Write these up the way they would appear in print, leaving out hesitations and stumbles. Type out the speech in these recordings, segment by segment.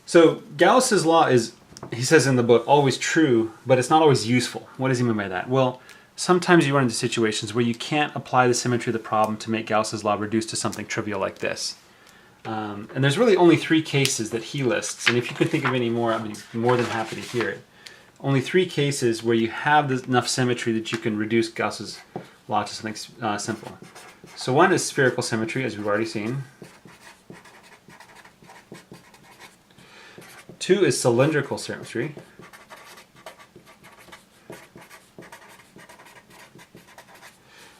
So Gauss's law is, he says in the book, always true, but it's not always useful. What does he mean by that? Well, sometimes you run into situations where you can't apply the symmetry of the problem to make Gauss's law reduce to something trivial like this. And there's really only 3 cases that he lists, and if you could think of any more, I'd be more than happy to hear it. Only 3 cases where you have enough symmetry that you can reduce Gauss's law to something simple. So one is spherical symmetry, as we've already seen. 2 is cylindrical symmetry.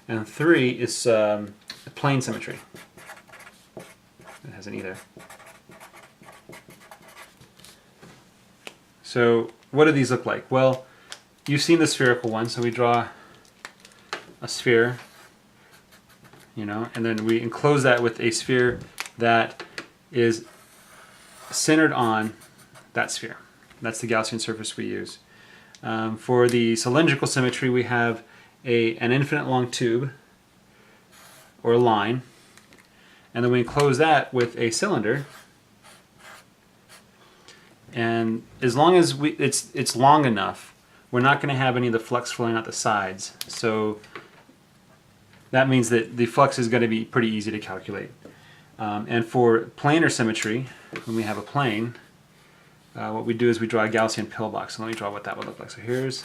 And 3 is plane symmetry. It has an either. So what do these look like? Well, you've seen the spherical one, so we draw a sphere, you know, and then we enclose that with a sphere that is centered on that sphere. That's the Gaussian surface we use. For the cylindrical symmetry, we have an infinite long tube, or a line, and then we enclose that with a cylinder. And as long as it's long enough, we're not going to have any of the flux flowing out the sides. So that means that the flux is going to be pretty easy to calculate. And for planar symmetry, when we have a plane, what we do is we draw a Gaussian pillbox. And let me draw what that would look like. So here's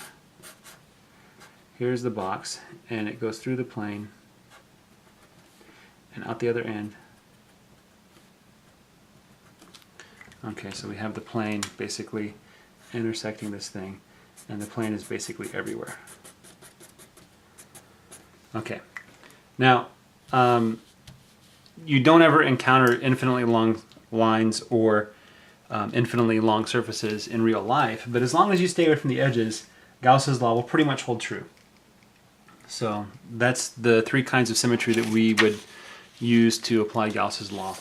the box, and it goes through the plane and out the other end. Okay, so we have the plane basically intersecting this thing, and the plane is basically everywhere. Okay, now you don't ever encounter infinitely long lines or infinitely long surfaces in real life, but as long as you stay away from the edges, Gauss's law will pretty much hold true. So that's the 3 kinds of symmetry that we would use to apply Gauss's law.